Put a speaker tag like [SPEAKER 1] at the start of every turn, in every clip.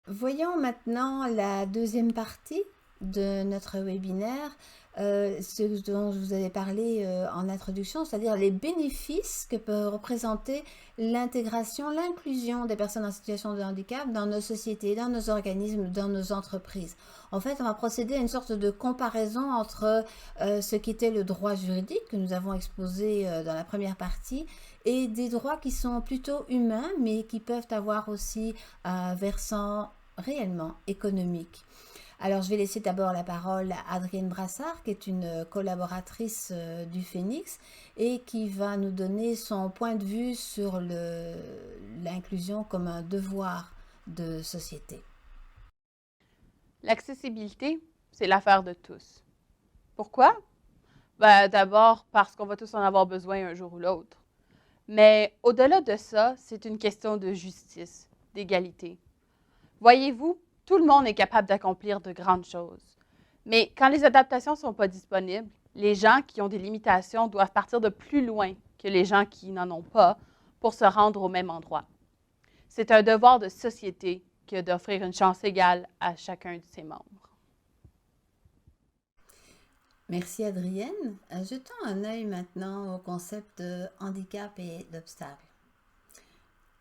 [SPEAKER 1] Voyons maintenant la deuxième partie de notre webinaire, ce dont je vous avais parlé en introduction, c'est-à-dire les bénéfices que peut représenter l'intégration, l'inclusion des personnes en situation de handicap dans nos sociétés, dans nos organismes, dans nos entreprises. En fait, on va procéder à une sorte de comparaison entre ce qu'était le droit juridique que nous avons exposé dans la première partie et des droits qui sont plutôt humains, mais qui peuvent avoir aussi un versant réellement économique. Alors, je vais laisser d'abord la parole à Adrienne Brassard, qui est une collaboratrice du Phénix et qui va nous donner son point de vue sur l'inclusion comme un devoir de société.
[SPEAKER 2] L'accessibilité, c'est l'affaire de tous. Pourquoi? Ben, d'abord parce qu'on va tous en avoir besoin un jour ou l'autre. Mais au-delà de ça, c'est une question de justice, d'égalité. Voyez-vous, tout le monde est capable d'accomplir de grandes choses. Mais quand les adaptations ne sont pas disponibles, les gens qui ont des limitations doivent partir de plus loin que les gens qui n'en ont pas pour se rendre au même endroit. C'est un devoir de société que d'offrir une chance égale à chacun de ses membres.
[SPEAKER 1] Merci Adrienne. Jetons un œil maintenant au concept de handicap et d'obstacle.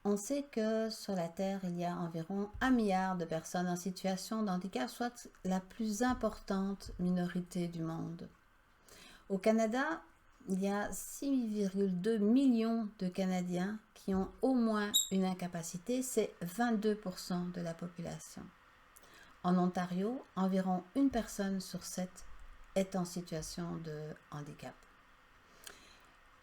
[SPEAKER 1] On sait que sur la Terre, il y a environ 1 milliard de personnes en situation de handicap, soit la plus importante minorité du monde. Au Canada, il y a 6,2 millions de Canadiens qui ont au moins une incapacité, c'est 22% de la population. En Ontario, environ une personne sur 7 est en situation de handicap.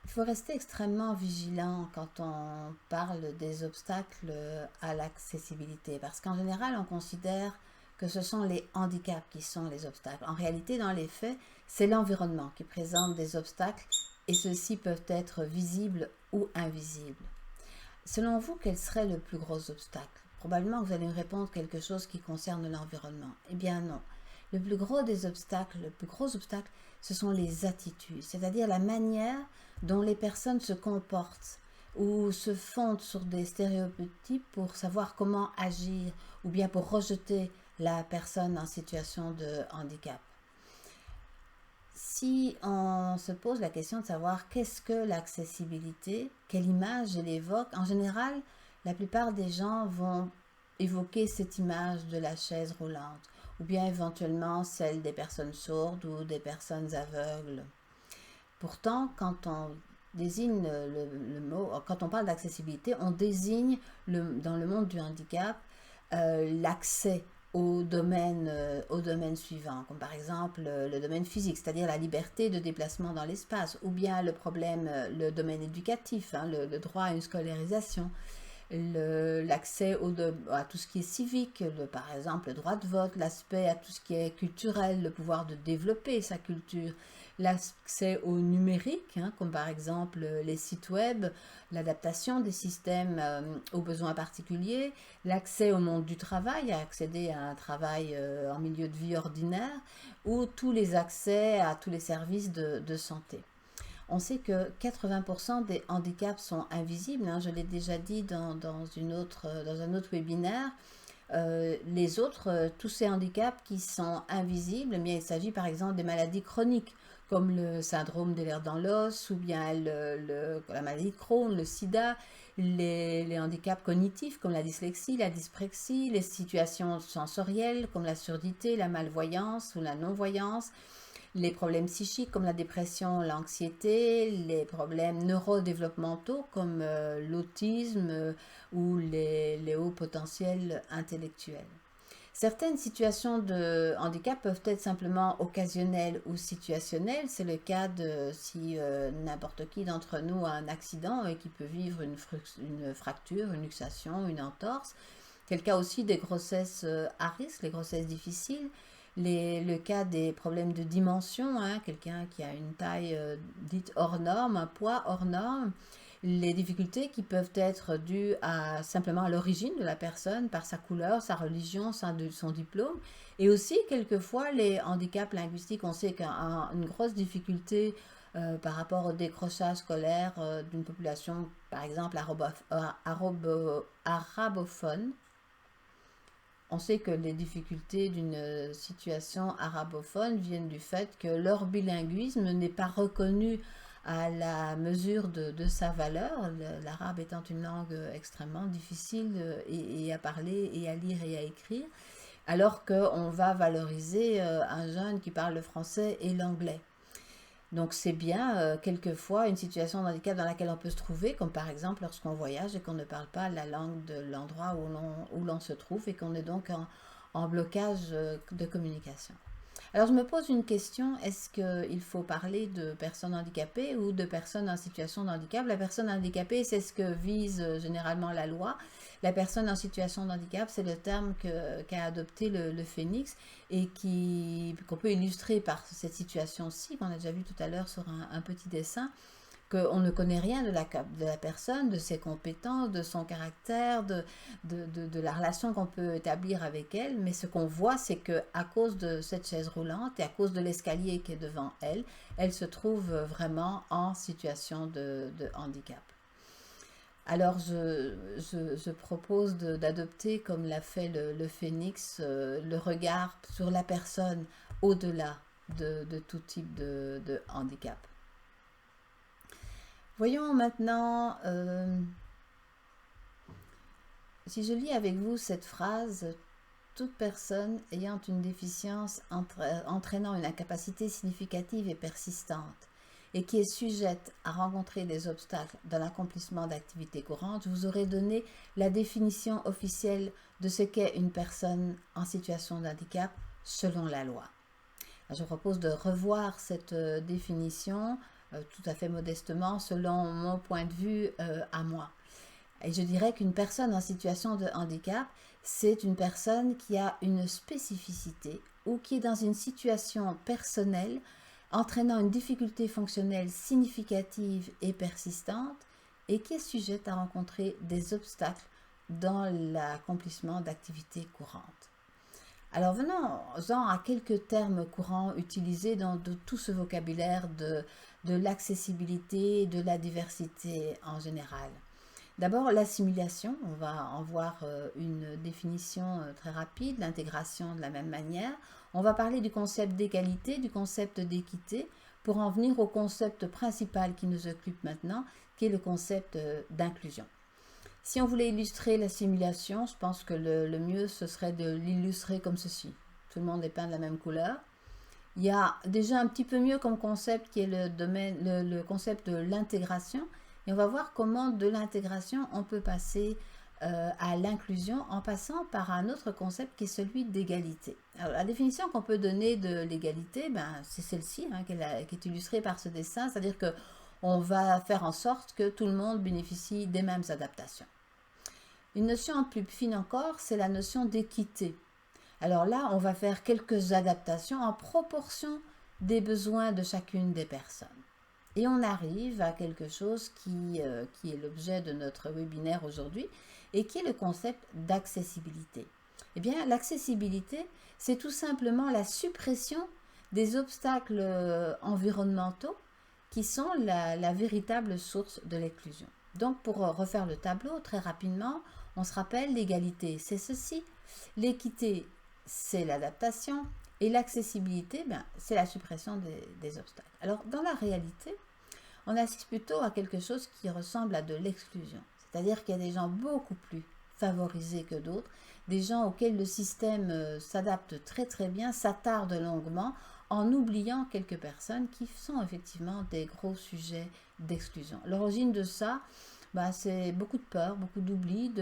[SPEAKER 1] Il faut rester extrêmement vigilant quand on parle des obstacles à l'accessibilité, parce qu'en général, on considère que ce sont les handicaps qui sont les obstacles. En réalité, dans les faits, c'est l'environnement qui présente des obstacles et ceux-ci peuvent être visibles ou invisibles. Selon vous, quel serait le plus gros obstacle? Probablement que vous allez me répondre quelque chose qui concerne l'environnement. Eh bien non. Le plus gros des obstacles, le plus gros obstacle, ce sont les attitudes, c'est-à-dire la manière dont les personnes se comportent ou se fondent sur des stéréotypes pour savoir comment agir ou bien pour rejeter la personne en situation de handicap. Si on se pose la question de savoir qu'est-ce que l'accessibilité, quelle image elle évoque, en général, la plupart des gens vont évoquer cette image de la chaise roulante, ou bien éventuellement celle des personnes sourdes ou des personnes aveugles. Pourtant, quand on désigne le mot, quand on parle d'accessibilité, on désigne dans le monde du handicap l'accès au domaine suivant, comme par exemple le domaine physique, c'est-à-dire la liberté de déplacement dans l'espace, ou bien le domaine éducatif, hein, le droit à une scolarisation, l'accès à tout ce qui est civique, par exemple le droit de vote, l'aspect à tout ce qui est culturel, le pouvoir de développer sa culture, l'accès au numérique, hein, comme par exemple les sites web, l'adaptation des systèmes aux besoins particuliers, l'accès au monde du travail, à accéder à un travail en milieu de vie ordinaire, ou tous les accès à tous les services de santé. On sait que 80% des handicaps sont invisibles, hein, je l'ai déjà dit dans un autre webinaire. Tous ces handicaps qui sont invisibles, eh bien, il s'agit par exemple des maladies chroniques, comme le syndrome des lèvres dans l'os, ou bien la maladie de Crohn, le sida, les handicaps cognitifs comme la dyslexie, la dyspraxie, les situations sensorielles comme la surdité, la malvoyance ou la non-voyance, les problèmes psychiques comme la dépression, l'anxiété, les problèmes neurodéveloppementaux comme l'autisme ou les hauts potentiels intellectuels. Certaines situations de handicap peuvent être simplement occasionnelles ou situationnelles. C'est le cas de si n'importe qui d'entre nous a un accident et qui peut vivre une fracture, une luxation, une entorse. C'est le cas aussi des grossesses à risque, les grossesses difficiles. Le cas des problèmes de dimension, hein, quelqu'un qui a une taille dite hors norme, un poids hors norme, les difficultés qui peuvent être dues simplement à l'origine de la personne, par sa couleur, sa religion, son diplôme, et aussi quelquefois les handicaps linguistiques. On sait qu'une grosse difficulté par rapport au décrochage scolaire d'une population, par exemple arabophone, On sait que les difficultés d'une situation arabophone viennent du fait que leur bilinguisme n'est pas reconnu à la mesure de sa valeur, l'arabe étant une langue extrêmement difficile et à parler et à lire et à écrire, alors qu'on va valoriser un jeune qui parle le français et l'anglais. Donc c'est bien quelquefois une situation de handicap dans laquelle on peut se trouver, comme par exemple lorsqu'on voyage et qu'on ne parle pas la langue de l'endroit où l'on se trouve et qu'on est donc en blocage de communication. Alors je me pose une question, est-ce qu'il faut parler de personnes handicapées ou de personnes en situation de handicap? La personne handicapée, c'est ce que vise généralement la loi. La personne en situation de handicap, c'est le terme qu'a adopté le Phénix et qu'on peut illustrer par cette situation-ci, qu'on a déjà vu tout à l'heure sur un petit dessin, qu'on ne connaît rien de la personne, de ses compétences, de son caractère, de la relation qu'on peut établir avec elle, mais ce qu'on voit, c'est qu'à cause de cette chaise roulante et à cause de l'escalier qui est devant elle, elle se trouve vraiment en situation de handicap. Alors je propose d'adopter, comme l'a fait le Phénix, le regard sur la personne au-delà de tout type de handicap. Voyons maintenant, si je lis avec vous cette phrase, toute personne ayant une déficience entraînant une incapacité significative et persistante et qui est sujette à rencontrer des obstacles dans l'accomplissement d'activités courantes, je vous aurais donné la définition officielle de ce qu'est une personne en situation de handicap selon la loi. Je vous propose de revoir cette définition tout à fait modestement selon mon point de vue à moi. Et je dirais qu'une personne en situation de handicap, c'est une personne qui a une spécificité ou qui est dans une situation personnelle entraînant une difficulté fonctionnelle significative et persistante et qui est sujette à rencontrer des obstacles dans l'accomplissement d'activités courantes. Alors venons-en à quelques termes courants utilisés dans tout ce vocabulaire de l'accessibilité et de la diversité en général. D'abord, l'assimilation, on va en voir une définition très rapide, l'intégration de la même manière. On va parler du concept d'égalité, du concept d'équité, pour en venir au concept principal qui nous occupe maintenant, qui est le concept d'inclusion. Si on voulait illustrer l'assimilation, je pense que le mieux, ce serait de l'illustrer comme ceci. Tout le monde est peint de la même couleur. Il y a déjà un petit peu mieux comme concept qui est le concept de l'intégration. Et on va voir comment de l'intégration, on peut passer à l'inclusion en passant par un autre concept qui est celui d'égalité. Alors, la définition qu'on peut donner de l'égalité, c'est celle-ci, qui est illustrée par ce dessin, c'est-à-dire que on va faire en sorte que tout le monde bénéficie des mêmes adaptations. Une notion plus fine encore, c'est la notion d'équité. Alors là, on va faire quelques adaptations en proportion des besoins de chacune des personnes. Et on arrive à quelque chose qui est l'objet de notre webinaire aujourd'hui et qui est le concept d'accessibilité. Eh bien, l'accessibilité, c'est tout simplement la suppression des obstacles environnementaux qui sont la véritable source de l'exclusion. Donc, pour refaire le tableau très rapidement, on se rappelle l'égalité, c'est ceci. L'équité, c'est l'adaptation. Et l'accessibilité, c'est la suppression des obstacles. Alors, dans la réalité, on assiste plutôt à quelque chose qui ressemble à de l'exclusion. C'est-à-dire qu'il y a des gens beaucoup plus favorisés que d'autres, des gens auxquels le système s'adapte très très bien, s'attarde longuement, en oubliant quelques personnes qui sont effectivement des gros sujets d'exclusion. L'origine de ça, c'est beaucoup de peur, beaucoup d'oubli,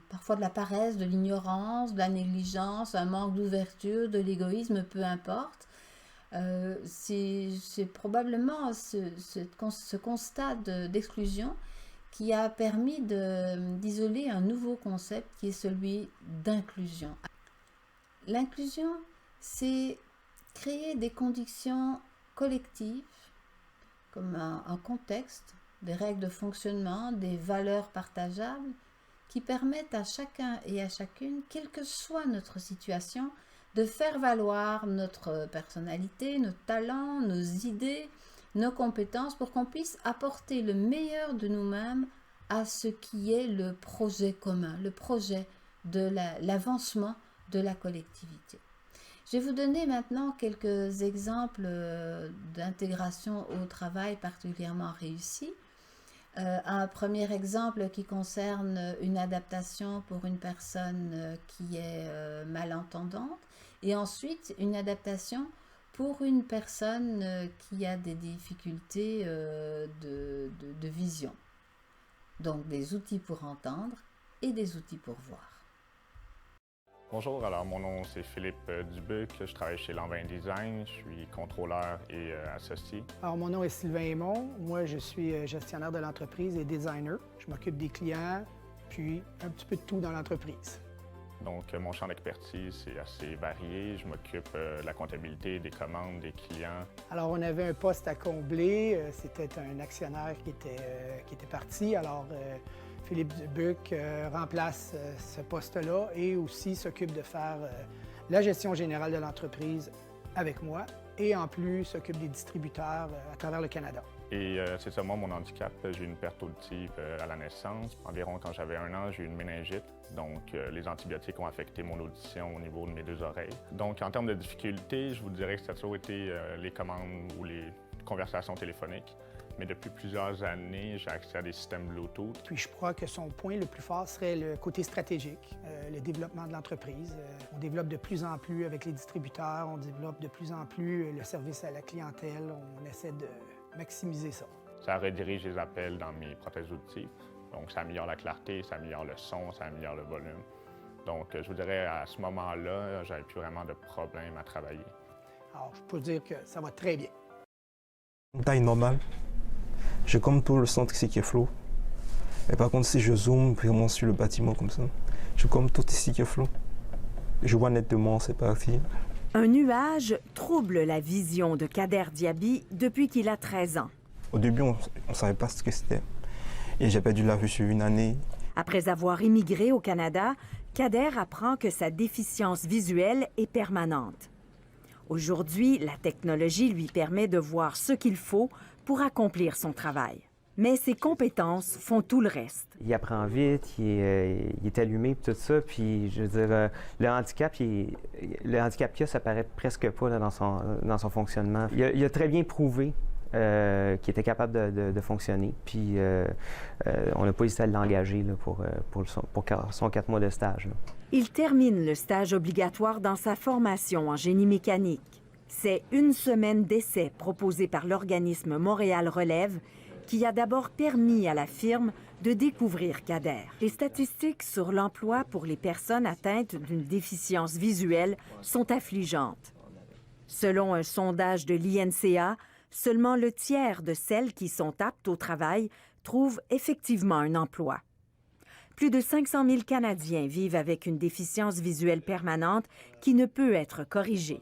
[SPEAKER 1] parfois de la paresse, de l'ignorance, de la négligence, un manque d'ouverture, de l'égoïsme, peu importe. C'est probablement ce constat d'exclusion qui a permis d'isoler un nouveau concept qui est celui d'inclusion. L'inclusion, c'est créer des conditions collectives, comme un contexte, des règles de fonctionnement, des valeurs partageables, qui permettent à chacun et à chacune, quelle que soit notre situation, de faire valoir notre personnalité, nos talents, nos idées, nos compétences, pour qu'on puisse apporter le meilleur de nous-mêmes à ce qui est le projet commun, le projet de l'avancement de la collectivité. Je vais vous donner maintenant quelques exemples d'intégration au travail particulièrement réussis. Un premier exemple qui concerne une adaptation pour une personne qui est malentendante et ensuite une adaptation pour une personne qui a des difficultés de vision. Donc des outils pour entendre et des outils pour voir.
[SPEAKER 3] Bonjour, alors mon nom c'est Philippe Dubuc, je travaille chez Lanvin Design, je suis contrôleur et associé.
[SPEAKER 4] Alors mon nom est Sylvain Aymon, moi je suis gestionnaire de l'entreprise et designer. Je m'occupe des clients, puis un petit peu de tout dans l'entreprise.
[SPEAKER 3] Donc mon champ d'expertise est assez varié, je m'occupe de la comptabilité, des commandes, des clients.
[SPEAKER 4] Alors on avait un poste à combler, c'était un actionnaire qui était parti, alors Philippe Dubuc remplace ce poste-là et aussi s'occupe de faire la gestion générale de l'entreprise avec moi et en plus s'occupe des distributeurs à travers le Canada.
[SPEAKER 3] Et c'est ça, moi, mon handicap, j'ai eu une perte auditive à la naissance. Environ quand j'avais 1 an, j'ai eu une méningite. Donc, les antibiotiques ont affecté mon audition au niveau de mes 2 oreilles. Donc, en termes de difficultés, je vous dirais que ça a toujours été les commandes ou les conversations téléphoniques. Mais depuis plusieurs années, j'ai accès à des systèmes Bluetooth.
[SPEAKER 4] Puis je crois que son point le plus fort serait le côté stratégique, le développement de l'entreprise. On développe de plus en plus avec les distributeurs, on développe de plus en plus le service à la clientèle, on essaie de maximiser ça.
[SPEAKER 3] Ça redirige les appels dans mes prothèses auditives. Donc ça améliore la clarté, ça améliore le son, ça améliore le volume. Donc je vous dirais, à ce moment-là, j'avais plus vraiment de problème à travailler.
[SPEAKER 4] Alors je peux dire que ça va très bien.
[SPEAKER 5] Une taille normale. J'ai comme tout le centre ici qui est flou. Et par contre, si je zoome vraiment sur le bâtiment comme ça, j'ai comme tout ici qui est flou. Je vois nettement, c'est parti.
[SPEAKER 6] Un nuage trouble la vision de Kader Diaby depuis qu'il a 13 ans.
[SPEAKER 5] Au début, on ne savait pas ce que c'était. Et j'ai perdu la vue sur 1 année.
[SPEAKER 6] Après avoir immigré au Canada, Kader apprend que sa déficience visuelle est permanente. Aujourd'hui, la technologie lui permet de voir ce qu'il faut pour accomplir son travail. Mais ses compétences font tout le reste.
[SPEAKER 7] Il apprend vite, il est allumé, tout ça. Puis, je veux dire, le handicap qu'il a, ça paraît presque pas là, dans son fonctionnement. Il a très bien prouvé qu'il était capable de fonctionner. Puis, on n'a pas hésité à l'engager pour son 4 mois de stage. Là.
[SPEAKER 6] Il termine le stage obligatoire dans sa formation en génie mécanique. C'est 1 semaine d'essai proposée par l'organisme Montréal Relève qui a d'abord permis à la firme de découvrir Kader. Les statistiques sur l'emploi pour les personnes atteintes d'une déficience visuelle sont affligeantes. Selon un sondage de l'INCA, seulement le tiers de celles qui sont aptes au travail trouvent effectivement un emploi. Plus de 500 000 Canadiens vivent avec une déficience visuelle permanente qui ne peut être corrigée.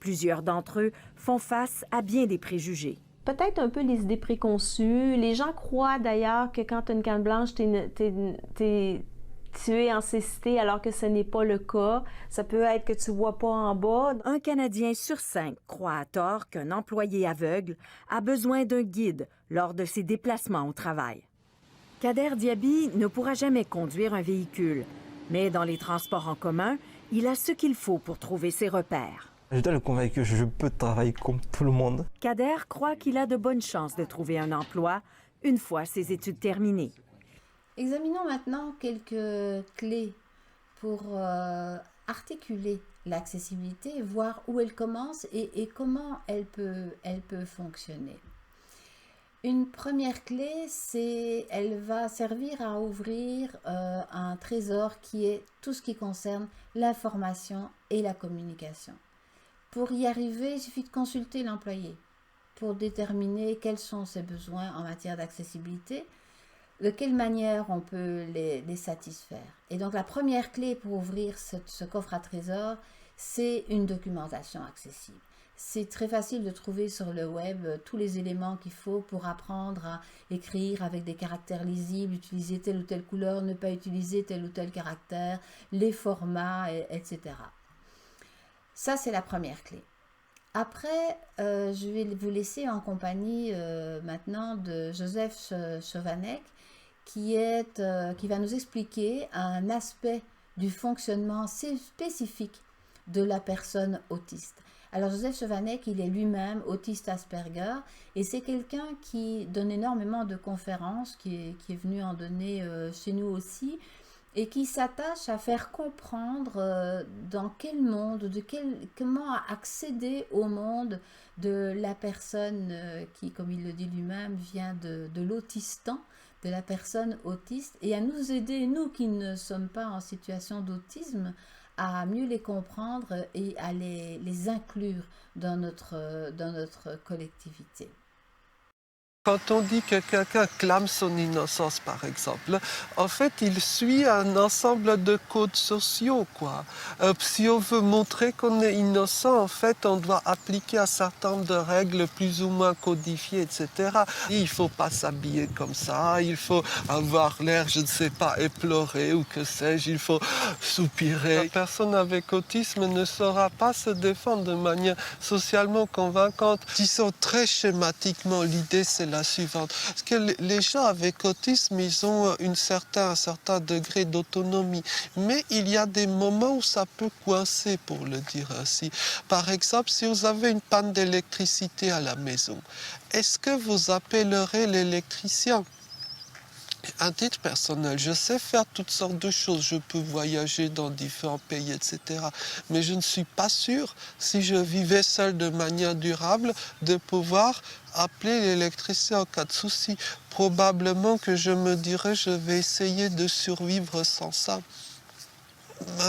[SPEAKER 6] Plusieurs d'entre eux font face à bien des préjugés.
[SPEAKER 8] Peut-être un peu les idées préconçues. Les gens croient d'ailleurs que quand tu as une canne blanche, tu es en cécité alors que ce n'est pas le cas. Ça peut être que tu ne vois pas en bas.
[SPEAKER 6] Un Canadien sur 5 croit à tort qu'un employé aveugle a besoin d'un guide lors de ses déplacements au travail. Kader Diaby ne pourra jamais conduire un véhicule, mais dans les transports en commun, il a ce qu'il faut pour trouver ses repères.
[SPEAKER 5] Je dois le convaincre que je peux travailler comme tout le monde.
[SPEAKER 6] Kader croit qu'il a de bonnes chances de trouver un emploi une fois ses études terminées.
[SPEAKER 1] Examinons maintenant quelques clés pour articuler l'accessibilité, voir où elle commence et comment elle peut fonctionner. Une première clé, elle va servir à ouvrir un trésor qui est tout ce qui concerne l'information et la communication. Pour y arriver, il suffit de consulter l'employé pour déterminer quels sont ses besoins en matière d'accessibilité, de quelle manière on peut les satisfaire. Et donc la première clé pour ouvrir ce coffre à trésors, c'est une documentation accessible. C'est très facile de trouver sur le web tous les éléments qu'il faut pour apprendre à écrire avec des caractères lisibles, utiliser telle ou telle couleur, ne pas utiliser tel ou tel caractère, les formats, etc. Ça, c'est la première clé. Après, je vais vous laisser en compagnie maintenant de Joseph Chovanec, qui va nous expliquer un aspect du fonctionnement spécifique de la personne autiste. Alors Joseph Chevanec, il est lui-même autiste Asperger et c'est quelqu'un qui donne énormément de conférences, qui est venu en donner chez nous aussi, et qui s'attache à faire comprendre dans quel monde, comment accéder au monde de la personne qui, comme il le dit lui-même, vient de l'autistan, de la personne autiste, et à nous aider, nous qui ne sommes pas en situation d'autisme, à mieux les comprendre et à les inclure dans notre collectivité.
[SPEAKER 9] Quand on dit que quelqu'un clame son innocence, par exemple, en fait, il suit un ensemble de codes sociaux, quoi. Si on veut montrer qu'on est innocent, en fait, on doit appliquer un certain nombre de règles plus ou moins codifiées, etc. Il ne faut pas s'habiller comme ça, il faut avoir l'air, je ne sais pas, éploré ou que sais-je, il faut soupirer. La personne avec autisme ne saura pas se défendre de manière socialement convaincante. Disons très schématiquement, l'idée c'est la suivante. Parce que les gens avec autisme, ils ont un certain degré d'autonomie. Mais il y a des moments où ça peut coincer, pour le dire ainsi. Par exemple, si vous avez une panne d'électricité à la maison, est-ce que vous appellerez l'électricien ? À titre personnel, je sais faire toutes sortes de choses. Je peux voyager dans différents pays, etc. Mais je ne suis pas sûr, si je vivais seul de manière durable, de pouvoir appeler l'électricien en cas de souci. Probablement que je me dirais, je vais essayer de survivre sans ça.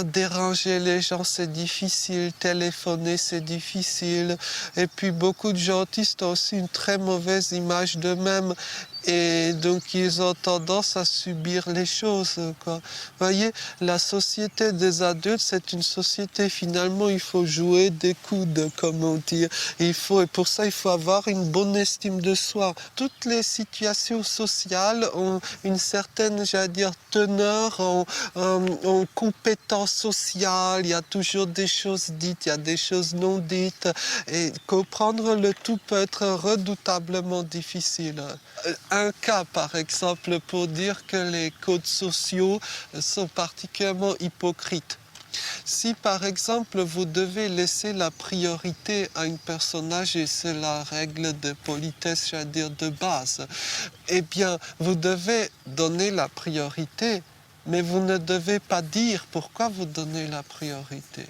[SPEAKER 9] Déranger les gens, c'est difficile. Téléphoner, c'est difficile. Et puis, beaucoup de gens autistes ont aussi une très mauvaise image d'eux-mêmes. Et donc, ils ont tendance à subir les choses, quoi. Vous voyez, la société des adultes, c'est une société, finalement, il faut jouer des coudes, comme on dit. Et pour ça, il faut avoir une bonne estime de soi. Toutes les situations sociales ont une certaine, j'allais dire, teneur, en compétence sociale. Il y a toujours des choses dites, il y a des choses non dites. Et comprendre le tout peut être redoutablement difficile. Un cas, par exemple, pour dire que les codes sociaux sont particulièrement hypocrites. Si, par exemple, vous devez laisser la priorité à une personne âgée, c'est la règle de politesse, j'allais dire, de base, eh bien, vous devez donner la priorité, mais vous ne devez pas dire pourquoi vous donnez la priorité.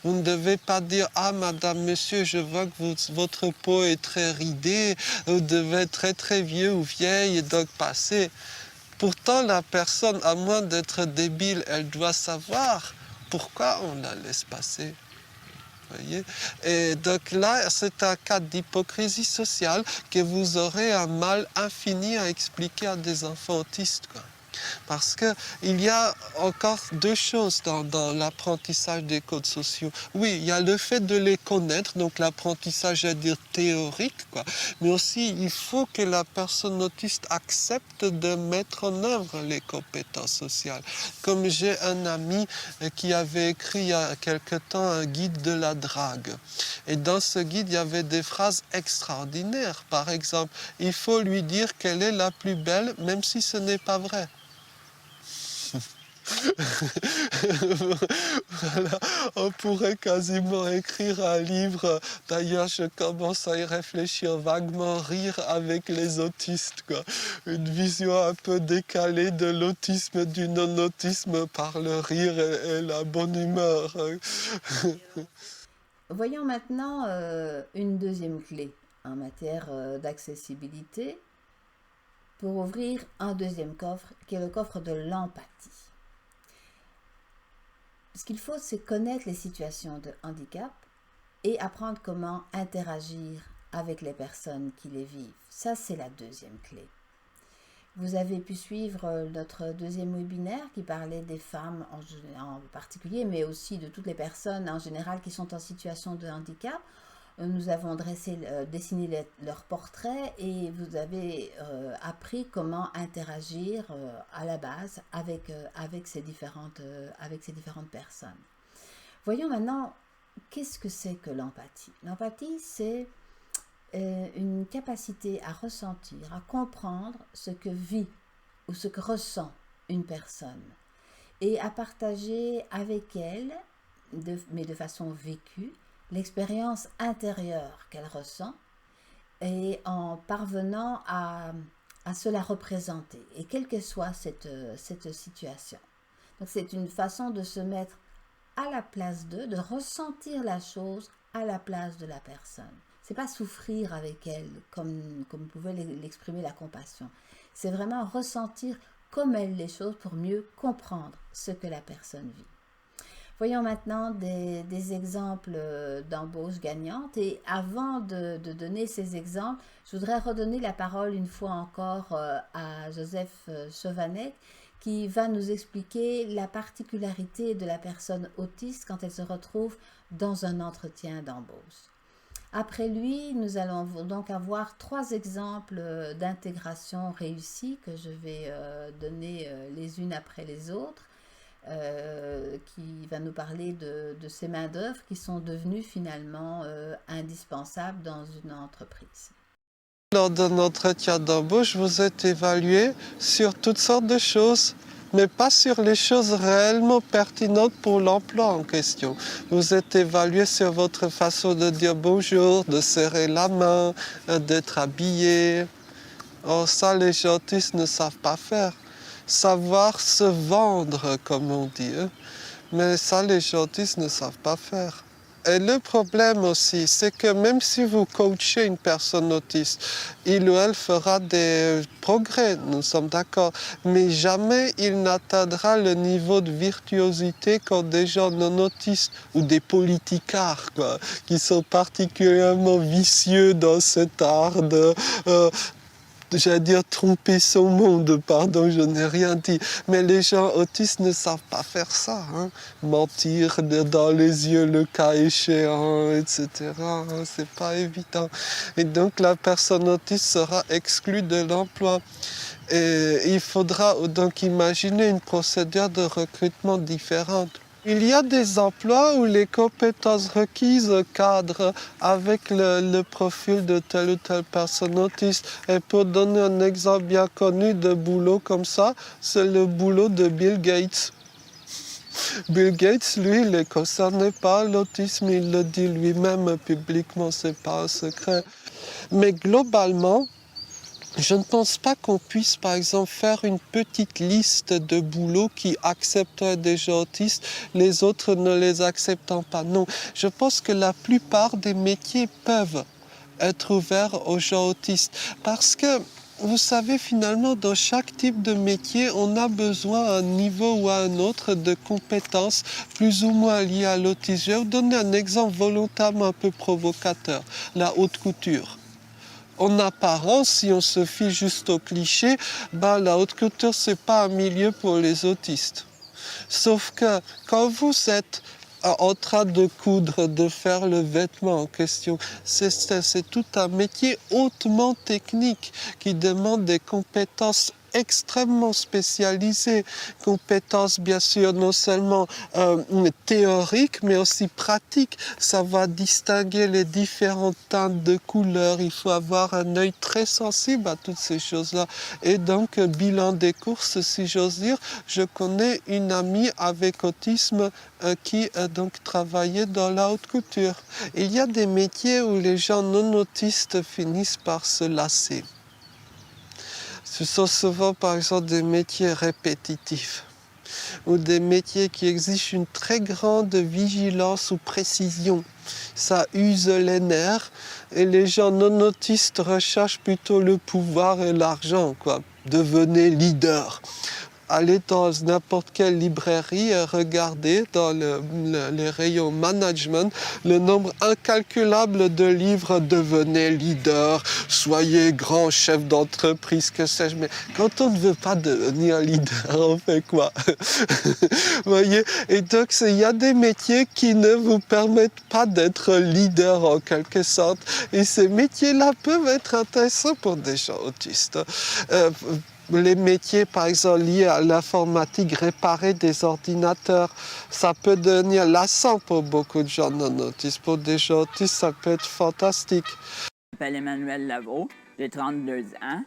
[SPEAKER 9] Vous ne devez pas dire « Ah, madame, monsieur, je vois que votre peau est très ridée, vous devez être très vieux ou vieille et donc passer. » Pourtant, la personne, à moins d'être débile, elle doit savoir pourquoi on la laisse passer. Voyez? Et donc là, c'est un cas d'hypocrisie sociale que vous aurez un mal infini à expliquer à des enfants autistes, quoi. Parce qu'il y a encore deux choses dans l'apprentissage des codes sociaux. Oui, il y a le fait de les connaître, donc l'apprentissage, à dire théorique, quoi. Mais aussi, il faut que la personne autiste accepte de mettre en œuvre les compétences sociales. Comme j'ai un ami qui avait écrit il y a quelque temps un guide de la drague. Et dans ce guide, il y avait des phrases extraordinaires. Par exemple, il faut lui dire qu'elle est la plus belle, même si ce n'est pas vrai. Voilà, on pourrait quasiment écrire un livre. D'ailleurs, je commence à y réfléchir vaguement, rire avec les autistes, quoi. Une vision un peu décalée de l'autisme, du non-autisme par le rire et la bonne humeur.
[SPEAKER 1] Voyons maintenant une deuxième clé en matière d'accessibilité pour ouvrir un deuxième coffre, qui est le coffre de l'empathie. Ce qu'il faut, c'est connaître les situations de handicap et apprendre comment interagir avec les personnes qui les vivent. Ça, c'est la deuxième clé. Vous avez pu suivre notre deuxième webinaire qui parlait des femmes en particulier, mais aussi de toutes les personnes en général qui sont en situation de handicap. Nous avons dessiné leur portrait et vous avez appris comment interagir à la base avec ces différentes personnes. Voyons maintenant, qu'est-ce que c'est que l'empathie? L'empathie, c'est une capacité à ressentir, à comprendre ce que vit ou ce que ressent une personne. et à partager avec elle, mais de façon vécue, l'expérience intérieure qu'elle ressent et en parvenant à se la représenter, et quelle que soit cette situation. Donc c'est une façon de se mettre à la place d'eux, de ressentir la chose à la place de la personne. C'est pas souffrir avec elle, comme pouvait l'exprimer la compassion. C'est vraiment ressentir comme elle les choses pour mieux comprendre ce que la personne vit. Voyons maintenant des exemples d'embauche gagnante. Et avant de donner ces exemples, je voudrais redonner la parole une fois encore à Joseph Chovanec, qui va nous expliquer la particularité de la personne autiste quand elle se retrouve dans un entretien d'embauche. Après lui, nous allons donc avoir 3 exemples d'intégration réussie que je vais donner les unes après les autres, qui va nous parler de ces main-d'œuvre qui sont devenues finalement indispensables dans une entreprise.
[SPEAKER 9] Lors d'un entretien d'embauche, vous êtes évalué sur toutes sortes de choses, mais pas sur les choses réellement pertinentes pour l'emploi en question. Vous êtes évalué sur votre façon de dire bonjour, de serrer la main, d'être habillé. Oh, ça, les gens autistes ne savent pas faire. Savoir se vendre, comme on dit. Mais ça, les gens autistes ne savent pas faire. Et le problème aussi, c'est que même si vous coachez une personne autiste, il ou elle fera des progrès, nous sommes d'accord, mais jamais il n'atteindra le niveau de virtuosité qu'ont des gens non autistes ou des politicards, quoi, qui sont particulièrement vicieux dans cet art de... j'allais dire tromper son monde, pardon, je n'ai rien dit. Mais les gens autistes ne savent pas faire ça, hein. Mentir dans les yeux le cas échéant, etc. Hein, c'est pas évident. Et donc la personne autiste sera exclue de l'emploi. Et il faudra donc imaginer une procédure de recrutement différente. Il y a des emplois où les compétences requises cadrent avec le profil de telle ou telle personne autiste. Et pour donner un exemple bien connu de boulot comme ça, c'est le boulot de Bill Gates. Bill Gates, lui, il n'est concerné par l'autisme, il le dit lui-même publiquement, c'est pas un secret. Mais globalement, je ne pense pas qu'on puisse, par exemple, faire une petite liste de boulots qui accepteraient des gens autistes, les autres ne les acceptant pas. Non, je pense que la plupart des métiers peuvent être ouverts aux gens autistes. Parce que, vous savez, finalement, dans chaque type de métier, on a besoin à un niveau ou à un autre de compétences plus ou moins liées à l'autisme. Je vais vous donner un exemple volontairement un peu provocateur, la haute couture. En apparence, si on se fie juste au cliché, la haute couture, c'est pas un milieu pour les autistes. Sauf que quand vous êtes en train de coudre, de faire le vêtement en question, c'est tout un métier hautement technique qui demande des compétences extrêmement spécialisées, compétences bien sûr non seulement théoriques mais aussi pratiques. Ça va distinguer les différentes teintes de couleurs, il faut avoir un œil très sensible à toutes ces choses-là. Et donc bilan des courses, si j'ose dire, je connais une amie avec autisme qui donc travaillait dans la haute couture. Il y a des métiers où les gens non autistes finissent par se lasser. Ce sont souvent, par exemple, des métiers répétitifs ou des métiers qui exigent une très grande vigilance ou précision. Ça use les nerfs et les gens non autistes recherchent plutôt le pouvoir et l'argent, quoi. Devenez leader. Allez dans n'importe quelle librairie et regardez dans les rayons management le nombre incalculable de livres « Devenez leader »,« Soyez grand chef d'entreprise », que sais-je. Mais quand on ne veut pas devenir leader, on fait quoi? Voyez? Et donc, il y a des métiers qui ne vous permettent pas d'être leader en quelque sorte. Et ces métiers-là peuvent être intéressants pour des gens autistes. Les métiers, par exemple, liés à l'informatique, réparer des ordinateurs, ça peut devenir lassant pour beaucoup de gens non autistes. Pour des gens autistes, ça peut être fantastique.
[SPEAKER 10] Je m'appelle Emmanuel Lavaux, j'ai 32 ans.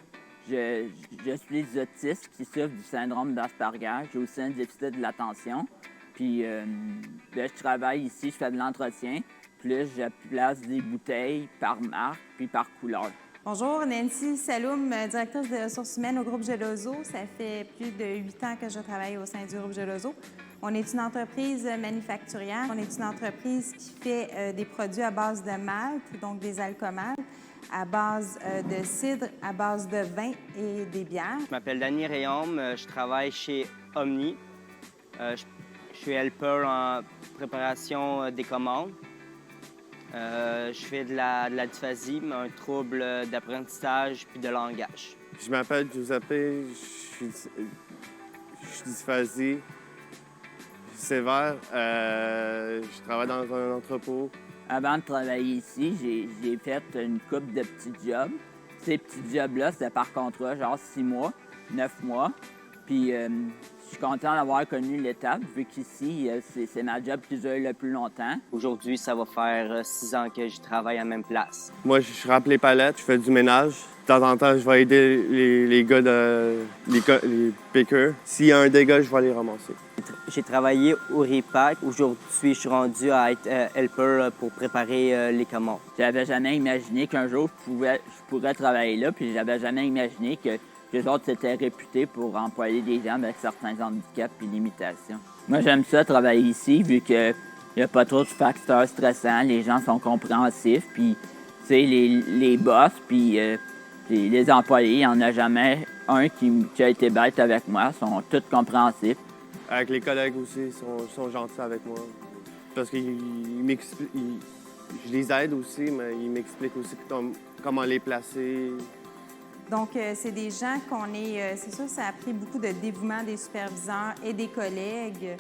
[SPEAKER 10] Je suis autiste qui souffre du syndrome d'Asperger. J'ai aussi un déficit de l'attention. Puis je travaille ici, je fais de l'entretien. Plus je place des bouteilles par marque puis par couleur.
[SPEAKER 11] Bonjour, Nancy Saloum, directrice des ressources humaines au groupe Geloso. Ça fait plus de 8 ans que je travaille au sein du groupe Geloso. On est une entreprise manufacturière. On est une entreprise qui fait des produits à base de malt, donc des alcoomaltes, à base de cidre, à base de vin et des bières.
[SPEAKER 12] Je m'appelle Danny Réaume, je travaille chez Omni. Je suis helper en préparation des commandes. Je fais de la dysphasie, un trouble d'apprentissage puis de langage.
[SPEAKER 13] Je m'appelle Giuseppe, je suis dysphasie sévère. Je travaille dans un entrepôt.
[SPEAKER 10] Avant de travailler ici, j'ai fait une couple de petits jobs. Ces petits jobs-là, c'était par contrat, genre 6 mois, 9 mois. Puis je suis content d'avoir connu l'étape, vu qu'ici, c'est ma job qui dure le plus longtemps.
[SPEAKER 12] Aujourd'hui, ça va faire 6 ans que je travaille à la même place.
[SPEAKER 13] Moi, je remplis les palettes, je fais du ménage. De temps en temps, je vais aider les gars, les pickers. S'il y a un dégât, je vais les ramasser.
[SPEAKER 12] J'ai travaillé au repack. Aujourd'hui, je suis rendu à être helper pour préparer les commandes.
[SPEAKER 10] J'avais jamais imaginé qu'un jour, je pourrais travailler là, puis j'avais jamais imaginé que les autres étaient réputés pour employer des gens avec certains handicaps et limitations. Moi, j'aime ça, travailler ici, vu qu'il n'y a pas trop de facteurs stressants, les gens sont compréhensifs, puis, tu sais, les boss, puis les employés, il n'y en a jamais un qui a été bête avec moi, ils sont tous compréhensifs.
[SPEAKER 13] Avec les collègues aussi, ils sont gentils avec moi. Parce que je les aide aussi, mais ils m'expliquent aussi comment les placer.
[SPEAKER 11] Donc, c'est des gens qu'on est... c'est sûr, ça a pris beaucoup de dévouement des superviseurs et des collègues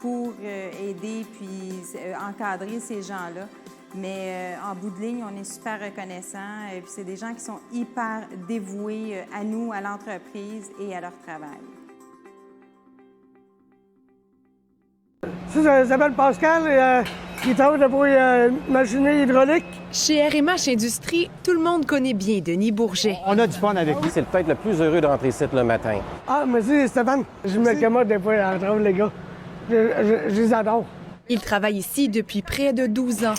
[SPEAKER 11] pour aider puis encadrer ces gens-là. Mais en bout de ligne, on est super reconnaissants. Et puis c'est des gens qui sont hyper dévoués à nous, à l'entreprise et à leur travail.
[SPEAKER 4] Ça s'appelle Pascal, il travaille pour machinerie hydraulique.
[SPEAKER 14] Chez RMH Industrie, tout le monde connaît bien Denis Bourget.
[SPEAKER 15] On a du fun avec lui. C'est peut-être le plus heureux de rentrer ici le matin.
[SPEAKER 4] Ah, merci Stéphane. Je me commode des fois en travail, les gars. Je les adore.
[SPEAKER 14] Il travaille ici depuis près de 12 ans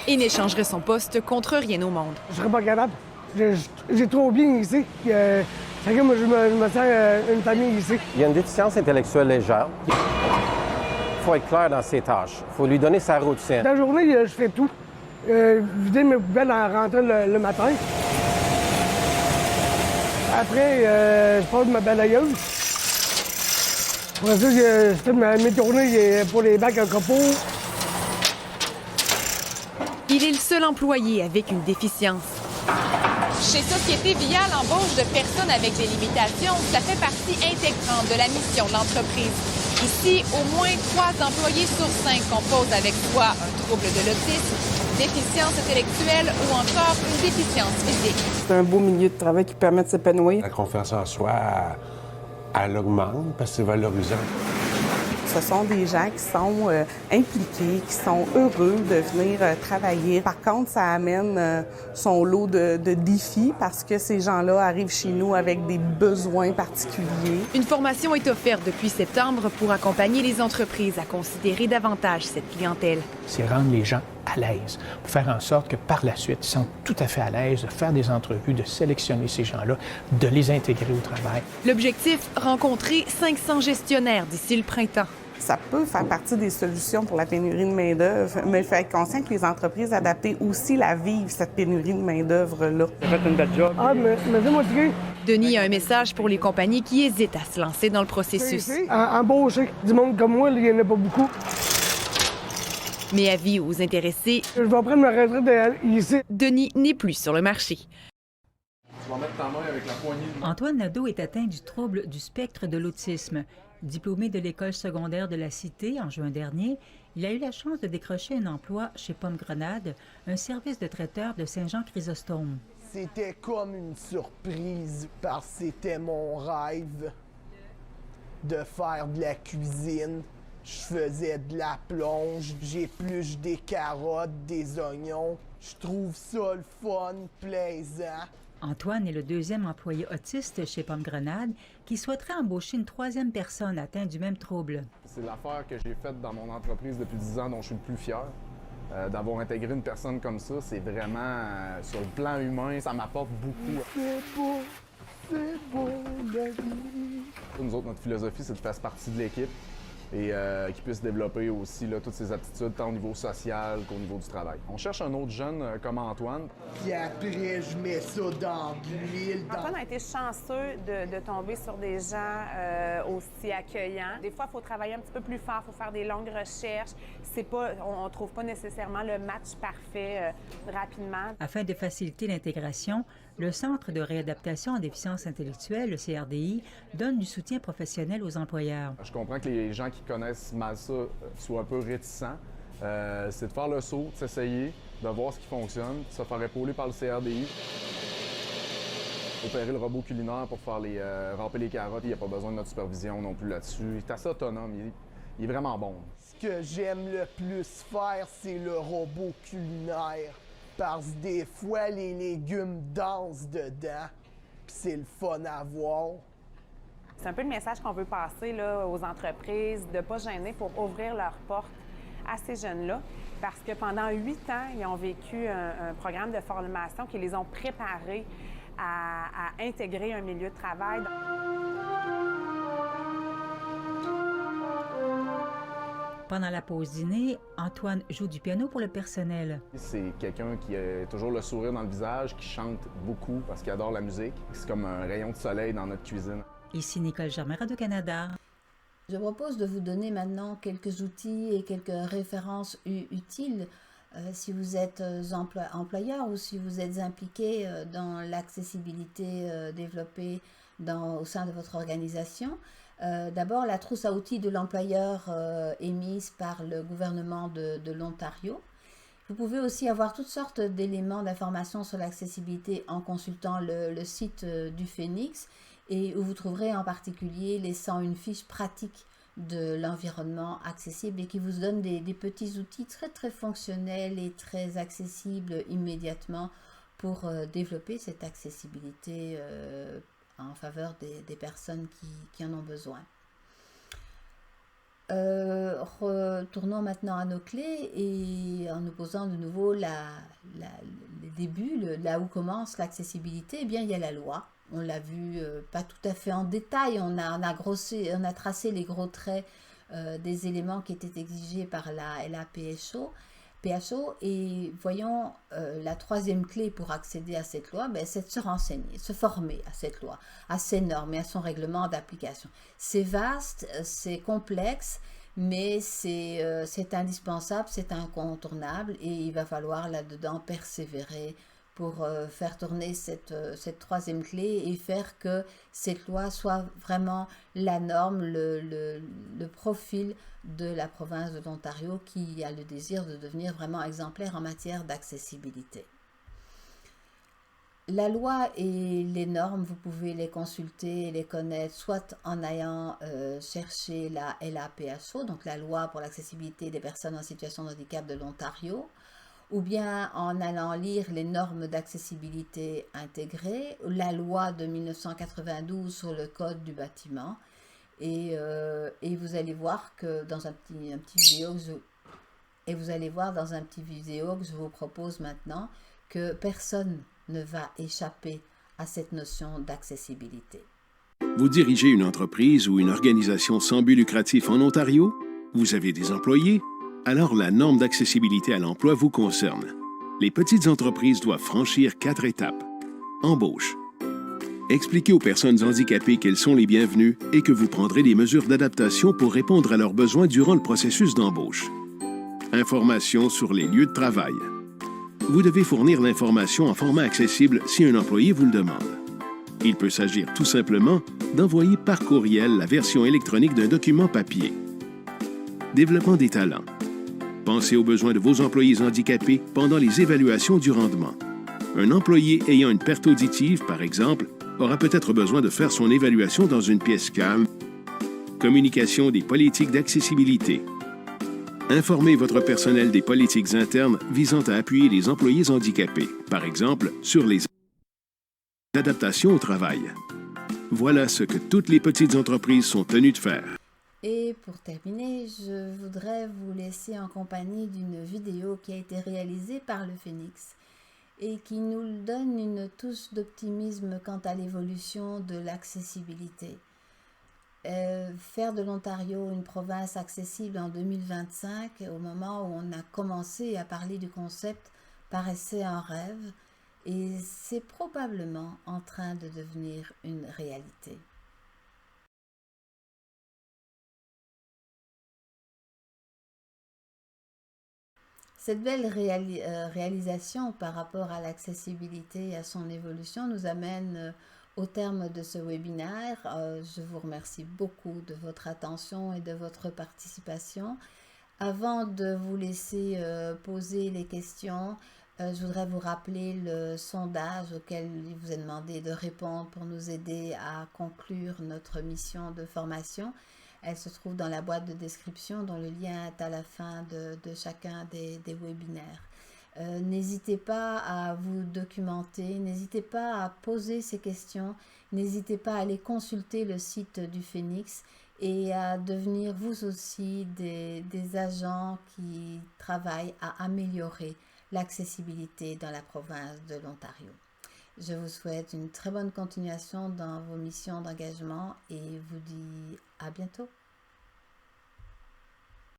[SPEAKER 14] et n'échangerait son poste contre rien au monde.
[SPEAKER 4] Je serais pas capable. J'ai trop bien ici. C'est que moi, je me sens une famille ici.
[SPEAKER 15] Il y a une déficience intellectuelle légère. Il faut être clair dans ses tâches. Il faut lui donner sa routine.
[SPEAKER 4] Dans la journée, je fais tout. Vider mes poubelles en rentrant le matin. Après, je passe ma balayeuse. Après ça, je fais mes tournées pour les bacs à copeaux.
[SPEAKER 14] Il est le seul employé avec une déficience.
[SPEAKER 16] Chez Société Via, l'embauche de personnes avec des limitations, ça fait partie intégrante de la mission de l'entreprise. Ici, au moins 3 employés sur 5 composent avec soit un trouble de l'autisme, déficience intellectuelle ou encore une déficience physique.
[SPEAKER 17] C'est un beau milieu de travail qui permet de s'épanouir.
[SPEAKER 18] La confiance en soi, elle augmente parce que c'est valorisant.
[SPEAKER 17] Ce sont des gens qui sont impliqués, qui sont heureux de venir travailler. Par contre, ça amène son lot de défis parce que ces gens-là arrivent chez nous avec des besoins particuliers.
[SPEAKER 14] Une formation est offerte depuis septembre pour accompagner les entreprises à considérer davantage cette clientèle.
[SPEAKER 19] C'est rendre les gens à l'aise, pour faire en sorte que par la suite, ils sont tout à fait à l'aise de faire des entrevues, de sélectionner ces gens-là, de les intégrer au travail.
[SPEAKER 14] L'objectif, rencontrer 500 gestionnaires d'ici le printemps.
[SPEAKER 17] Ça peut faire partie des solutions pour la pénurie de main-d'œuvre, mais il faut être conscient que les entreprises adaptées aussi la vivent, cette pénurie de main-d'œuvre-là.
[SPEAKER 4] J'ai fait une belle job. Ah, mais dis-moi,
[SPEAKER 14] Denis a un message pour les compagnies qui hésitent à se lancer dans le processus.
[SPEAKER 4] Embaucher du monde comme moi, il n'y en a pas beaucoup.
[SPEAKER 14] Mais avis aux intéressés,
[SPEAKER 4] je vais prendre ma retraite ici.
[SPEAKER 14] Denis n'est plus sur le marché.
[SPEAKER 20] Antoine Nadeau est atteint du trouble du spectre de l'autisme. Diplômé de l'école secondaire de la Cité en juin dernier, il a eu la chance de décrocher un emploi chez Pomme-Grenade, un service de traiteur de Saint-Jean-Chrysostome.
[SPEAKER 21] C'était comme une surprise parce que c'était mon rêve de faire de la cuisine. Je faisais de la plonge, j'épluche des carottes, des oignons. Je trouve ça le fun, plaisant.
[SPEAKER 20] Antoine est le deuxième employé autiste chez Pomme Grenade qui souhaiterait embaucher une troisième personne atteinte du même trouble.
[SPEAKER 2] C'est l'affaire que j'ai faite dans mon entreprise depuis 10 ans dont je suis le plus fier. D'avoir intégré une personne comme ça, c'est vraiment, sur le plan humain, ça m'apporte beaucoup.
[SPEAKER 21] C'est beau, la vie.
[SPEAKER 2] Nous autres, notre philosophie, c'est de faire partie de l'équipe et qu'ils puissent développer aussi là, toutes ces aptitudes, tant au niveau social qu'au niveau du travail. On cherche un autre jeune comme Antoine.
[SPEAKER 21] Puis après, je mets ça dans l'huile.
[SPEAKER 17] Antoine a été chanceux de tomber sur des gens aussi accueillants. Des fois, il faut travailler un petit peu plus fort, il faut faire des longues recherches. On ne trouve pas nécessairement le match parfait rapidement.
[SPEAKER 20] Afin de faciliter l'intégration, le Centre de réadaptation en déficience intellectuelle, le CRDI, donne du soutien professionnel aux employeurs.
[SPEAKER 2] Je comprends que les gens qui connaissent mal ça soient un peu réticents. C'est de faire le saut, de s'essayer, de voir ce qui fonctionne, de se faire épauler par le CRDI. Opérer le robot culinaire pour faire râper les carottes, il n'y a pas besoin de notre supervision non plus là-dessus. Il est assez autonome, il est vraiment bon.
[SPEAKER 21] Ce que j'aime le plus faire, c'est le robot culinaire. Parce que des fois, les légumes dansent dedans, puis c'est le fun à voir.
[SPEAKER 17] C'est un peu le message qu'on veut passer là, aux entreprises, de ne pas gêner pour ouvrir leurs portes à ces jeunes-là. Parce que pendant 8 ans, ils ont vécu un programme de formation qui les ont préparés à intégrer un milieu de travail.
[SPEAKER 20] Pendant la pause dîner, Antoine joue du piano pour le personnel.
[SPEAKER 2] C'est quelqu'un qui a toujours le sourire dans le visage, qui chante beaucoup parce qu'il adore la musique. C'est comme un rayon de soleil dans notre cuisine.
[SPEAKER 20] Ici Nicole Germain, Radio-Canada.
[SPEAKER 1] Je propose de vous donner maintenant quelques outils et quelques références utiles si vous êtes employeur ou si vous êtes impliqué dans l'accessibilité développée au sein de votre organisation. D'abord, la trousse à outils de l'employeur émise par le gouvernement de l'Ontario. Vous pouvez aussi avoir toutes sortes d'éléments d'information sur l'accessibilité en consultant le site du Phénix et où vous trouverez en particulier les 101 fiches pratiques de l'environnement accessible et qui vous donnent des petits outils très très fonctionnels et très accessibles immédiatement pour développer cette accessibilité en faveur des personnes qui en ont besoin. Retournons maintenant à nos clés et en nous posant de nouveau le début, là où commence l'accessibilité, eh bien il y a la loi. On l'a vu pas tout à fait en détail, on a tracé les gros traits des éléments qui étaient exigés par la LAPHO. Et voyons, la troisième clé pour accéder à cette loi, c'est de se renseigner, se former à cette loi, à ses normes et à son règlement d'application. C'est vaste, c'est complexe, mais c'est indispensable, c'est incontournable et il va falloir là-dedans persévérer pour faire tourner cette troisième clé et faire que cette loi soit vraiment la norme, le profil de la province de l'Ontario qui a le désir de devenir vraiment exemplaire en matière d'accessibilité. La loi et les normes, vous pouvez les consulter et les connaître soit en ayant cherché la LAPHO, donc la loi pour l'accessibilité des personnes en situation de handicap de l'Ontario, ou bien en allant lire les normes d'accessibilité intégrées, la loi de 1992 sur le code du bâtiment, et vous allez voir que dans un petit vidéo que je vous propose maintenant que personne ne va échapper à cette notion d'accessibilité.
[SPEAKER 22] Vous dirigez une entreprise ou une organisation sans but lucratif en Ontario? Vous avez des employés? Alors la norme d'accessibilité à l'emploi vous concerne. Les petites entreprises doivent franchir 4 étapes. Embauche. Expliquez aux personnes handicapées qu'elles sont les bienvenues et que vous prendrez des mesures d'adaptation pour répondre à leurs besoins durant le processus d'embauche. Information sur les lieux de travail. Vous devez fournir l'information en format accessible si un employé vous le demande. Il peut s'agir tout simplement d'envoyer par courriel la version électronique d'un document papier. Développement des talents. Pensez aux besoins de vos employés handicapés pendant les évaluations du rendement. Un employé ayant une perte auditive, par exemple, aura peut-être besoin de faire son évaluation dans une pièce calme. Communication des politiques d'accessibilité. Informez votre personnel des politiques internes visant à appuyer les employés handicapés, par exemple sur les adaptation au travail. Voilà ce que toutes les petites entreprises sont tenues de faire.
[SPEAKER 1] Et pour terminer, je voudrais vous laisser en compagnie d'une vidéo qui a été réalisée par le Phénix et qui nous donne une touche d'optimisme quant à l'évolution de l'accessibilité. Faire de l'Ontario une province accessible en 2025, au moment où on a commencé à parler du concept, paraissait un rêve et c'est probablement en train de devenir une réalité. Cette belle réalisation par rapport à l'accessibilité et à son évolution nous amène au terme de ce webinaire. Je vous remercie beaucoup de votre attention et de votre participation. Avant de vous laisser poser les questions, je voudrais vous rappeler le sondage auquel il vous est demandé de répondre pour nous aider à conclure notre mission de formation. Elle se trouve dans la boîte de description dont le lien est à la fin de chacun des webinaires. N'hésitez pas à vous documenter, n'hésitez pas à poser ces questions, n'hésitez pas à aller consulter le site du Phénix et à devenir vous aussi des agents qui travaillent à améliorer l'accessibilité dans la province de l'Ontario. Je vous souhaite une très bonne continuation dans vos missions d'engagement et vous dis à bientôt.